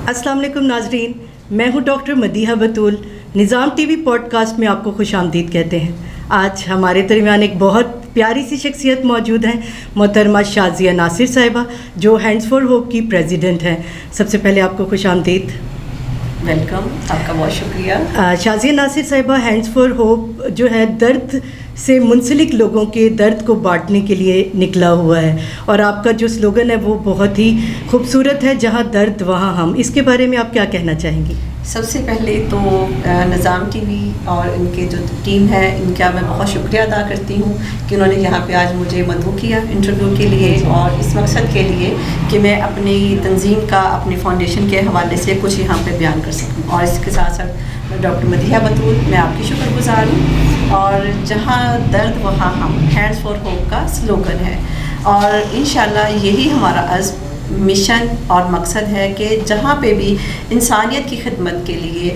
अस्सलाम वालेकुम नाजरीन, मैं हूँ डॉक्टर मदीहा बतूल। निज़ाम टीवी पॉडकास्ट में आपको खुशामदीद कहते हैं। आज हमारे दरमियान एक बहुत प्यारी सी शख्सियत मौजूद हैं, मोहतरमा शाज़िया नासिर साहिबा, जो हैंड्स फॉर होप की प्रेसिडेंट हैं। सबसे पहले आपको खुशामदीद। वेलकम, आपका बहुत शुक्रिया। शाज़िया नासिर साहिबा, हैंड्स फॉर होप जो है दर्द से मुंसलिक लोगों के दर्द को बांटने के लिए निकला हुआ है, और आपका जो स्लोगन है वो बहुत ही खूबसूरत है, जहाँ दर्द वहाँ हम। इसके बारे में आप क्या कहना चाहेंगी? सबसे पहले तो निज़ाम टीवी और इनके जो टीम है इनका मैं बहुत शुक्रिया अदा करती हूँ कि उन्होंने यहाँ पे आज मुझे मदऊ किया इंटरव्यू के लिए, और इस मकसद के लिए कि मैं अपनी तंजीम का, अपनी फाउंडेशन के हवाले से कुछ यहाँ पे बयान कर सकूँ। और इसके साथ साथ डॉक्टर मदीहा बतूल, मैं आपकी शुक्रगुजार हूँ। और जहाँ दर्द वहाँ हम, हैंड्स फॉर होप का स्लोगन है, और इंशाल्लाह यही हमारा अज़्म, मिशन और मकसद है कि जहाँ पे भी इंसानियत की खिदमत के लिए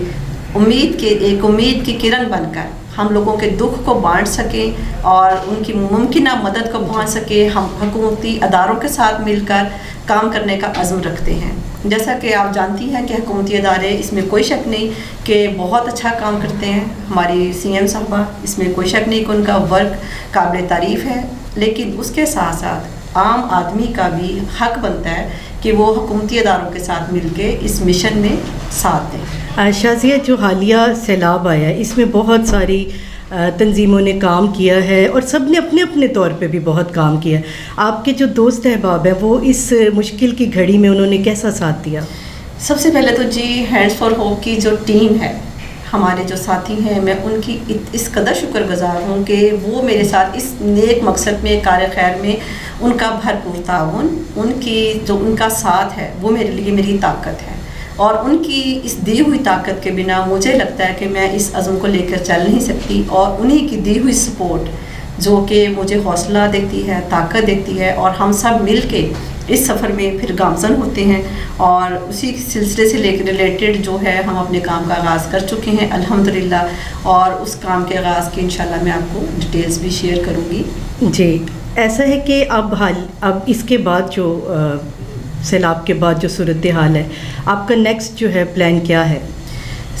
उम्मीद की किरण बनकर हम लोगों के दुख को बांट सकें और उनकी मुमकिना मदद को पहुँच सके, हम हुकूमती अदारों के साथ मिलकर काम करने का अज़्म रखते हैं। जैसा कि आप जानती हैं कि हुकूमती अदारे, इसमें कोई शक नहीं कि बहुत अच्छा काम करते हैं। हमारी CM साहबा, इसमें कोई शक नहीं कि उनका वर्क काबिल तारीफ़ है, लेकिन उसके साथ साथ आम आदमी का भी हक बनता है कि वो हुकूमती अदारों के साथ मिलके इस मिशन में साथ दें। शाज़िया, जो हालिया सैलाब आया, इसमें बहुत सारी तंजीमों ने काम किया है और सब ने अपने अपने तौर पे भी बहुत काम किया है। आपके जो दोस्त अहबाब हैं, वो इस मुश्किल की घड़ी में उन्होंने कैसा साथ दिया? सबसे पहले तो जी, हैंड्स फॉर होप की जो टीम है, हमारे जो साथी हैं, मैं उनकी इस कदर शुक्रगुजार हूँ कि वो मेरे साथ इस नेक मकसद में, कार खैर में उनका भरपूर ताउन, उनकी जो उनका साथ है वो मेरे लिए मेरी ताकत है। और उनकी इस दी हुई ताकत के बिना मुझे लगता है कि मैं इस अज़्म को लेकर चल नहीं सकती, और उन्हीं की दी हुई सपोर्ट जो कि मुझे हौसला देती है, ताकत देती है, और हम सब मिल के इस सफ़र में फिर गामज़न होते हैं। और उसी सिलसिले से लेकर रिलेटेड जो है हम अपने काम का आगाज़ कर चुके हैं अल्हम्दुलिल्लाह, और उस काम के आगाज़ की इंशाल्लाह मैं आपको डिटेल्स भी शेयर करूँगी। जी, ऐसा है कि अब इसके बाद जो सैलाब के बाद जो सूरत हाल है, आपका नेक्स्ट जो है प्लान क्या है?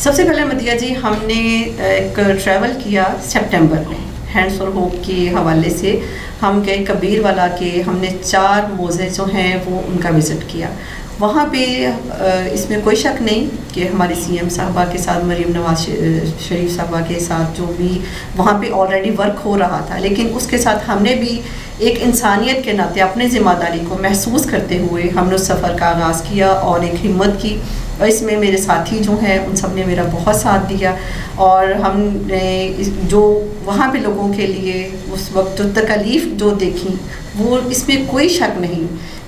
सबसे पहले मदिया जी, हमने एक ट्रैवल किया सितंबर में हैंड्स फॉर होप के हवाले से। हम गए कबीर वाला के, हमने 4 मौज़े जो हैं वो उनका विज़िट किया। वहाँ पे इसमें कोई शक नहीं कि हमारी CM साहबा के साथ, मरीम नवाज शरीफ साहबा के साथ जो भी वहाँ पे ऑलरेडी वर्क हो रहा था, लेकिन उसके साथ हमने भी एक इंसानियत के नाते अपनी ज़िम्मेदारी को महसूस करते हुए हमने उस सफ़र का आगाज़ किया और एक हिम्मत की। और इसमें मेरे साथी जो हैं उन सब ने मेरा बहुत साथ दिया, और हमने जो वहाँ पे लोगों के लिए उस वक्त जो तकलीफ़ जो देखी, वो इसमें कोई शक नहीं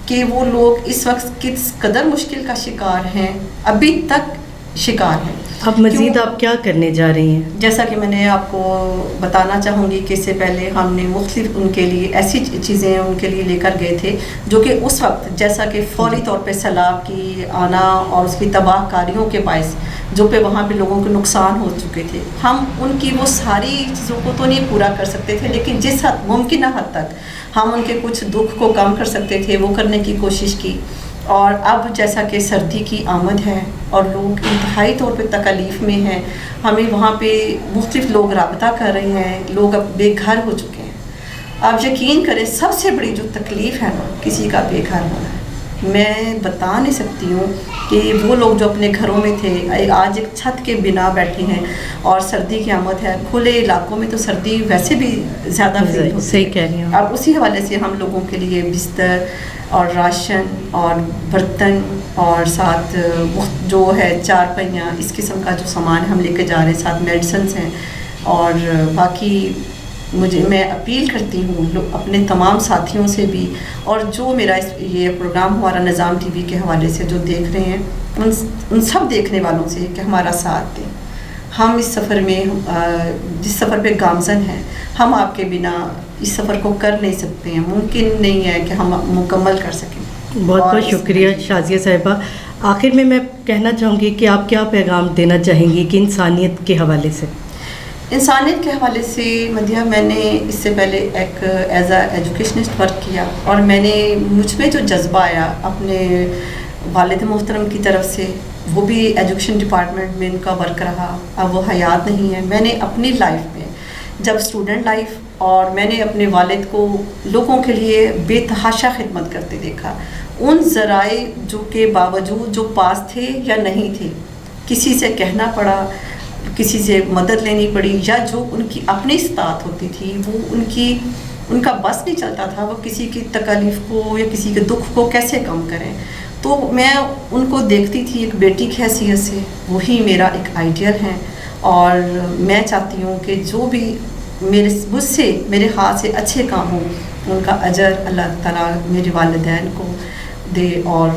कि वो लोग इस वक्त किस कदर मुश्किल का शिकार हैं, अभी तक शिकार हैं। अब मज़ीद आप क्या करने जा रही हैं? जैसा कि मैंने आपको बताना चाहूँगी कि इससे पहले हमने मुख्तलिफ उनके लिए ऐसी चीज़ें उनके लिए लेकर गए थे जो कि उस वक्त, जैसा कि फौरी तौर पे सैलाब की आना और उसकी तबाहकारियों के बायस जो पे वहाँ पे लोगों के नुकसान हो चुके थे, हम उनकी वो सारी चीज़ों को तो नहीं पूरा कर सकते थे, लेकिन जिस हद मुमकिन हद तक हम उनके कुछ दुख को कम कर सकते थे वो करने की कोशिश की। और अब जैसा कि सर्दी की आमद है और लोग इंतहाई तौर पे तकलीफ़ में हैं, हमें वहाँ पे मुख्तलिफ लोग राब्ता कर रहे हैं, लोग अब बेघर हो चुके हैं। आप यकीन करें, सबसे बड़ी जो तकलीफ़ है ना किसी का बेघर होना है, मैं बता नहीं सकती हूँ कि वो लोग जो अपने घरों में थे आज एक छत के बिना बैठे हैं, और सर्दी की आमद है, खुले इलाकों में तो सर्दी वैसे भी ज़्यादा फील होती है। सही कह रही हूँ। और उसी हवाले से हम लोगों के लिए बिस्तर और राशन और बर्तन और साथ जो है चारपाइयाँ, इस किस्म का जो सामान हम लेके जा रहे हैं, साथ मेडिसिन हैं। और बाकी मैं अपील करती हूँ अपने तमाम साथियों से भी, और जो मेरा ये प्रोग्राम हमारा निज़ाम टीवी के हवाले से जो देख रहे हैं उन सब देखने वालों से कि हमारा साथ दें। हम इस सफ़र में, जिस सफ़र पे गामज़न हैं, हम आपके बिना इस सफ़र को कर नहीं सकते हैं, मुमकिन नहीं है कि हम मुकम्मल कर सकें। बहुत बहुत शुक्रिया शाज़िया साहिबा। आखिर में मैं कहना चाहूँगी कि आप क्या पैगाम देना चाहेंगी कि इंसानियत के हवाले से? इंसानियत के हवाले से मदिया, मैंने इससे पहले एक एज आ एजुकेशनिस्ट वर्क किया, और मुझ में जो जज्बा आया अपने والد محترم کی طرف سے، وہ بھی ایجوکیشن ڈپارٹمنٹ میں ان کا ورک رہا، اب وہ حیات نہیں ہے. میں نے اپنی لائف میں جب اسٹوڈنٹ لائف اور میں نے اپنے والد کو لوگوں کے لیے بے تحاشا خدمت کرتے دیکھا. ان ذرائع جو کہ باوجود جو پاس تھے یا نہیں تھے، کسی سے کہنا پڑا، کسی سے مدد لینی پڑی، یا جو ان کی اپنی استطاعت ہوتی تھی وہ ان کا بس نہیں چلتا تھا، وہ کسی کی تکلیف کو یا کسی کے دکھ کو کیسے کم کریں. تو میں ان کو دیکھتی تھی ایک بیٹی کی حیثیت سے، وہی میرا ایک آئیڈیل ہے. اور میں چاہتی ہوں کہ جو بھی مجھ سے میرے ہاتھ سے اچھے کام ہوں ان کا اجر اللہ تعالیٰ میرے والدین کو دے. اور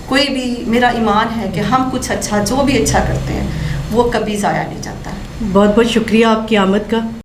کوئی بھی، میرا ایمان ہے کہ ہم کچھ اچھا جو بھی اچھا کرتے ہیں وہ کبھی ضائع نہیں جاتا. بہت بہت شکریہ آپ کی آمد کا.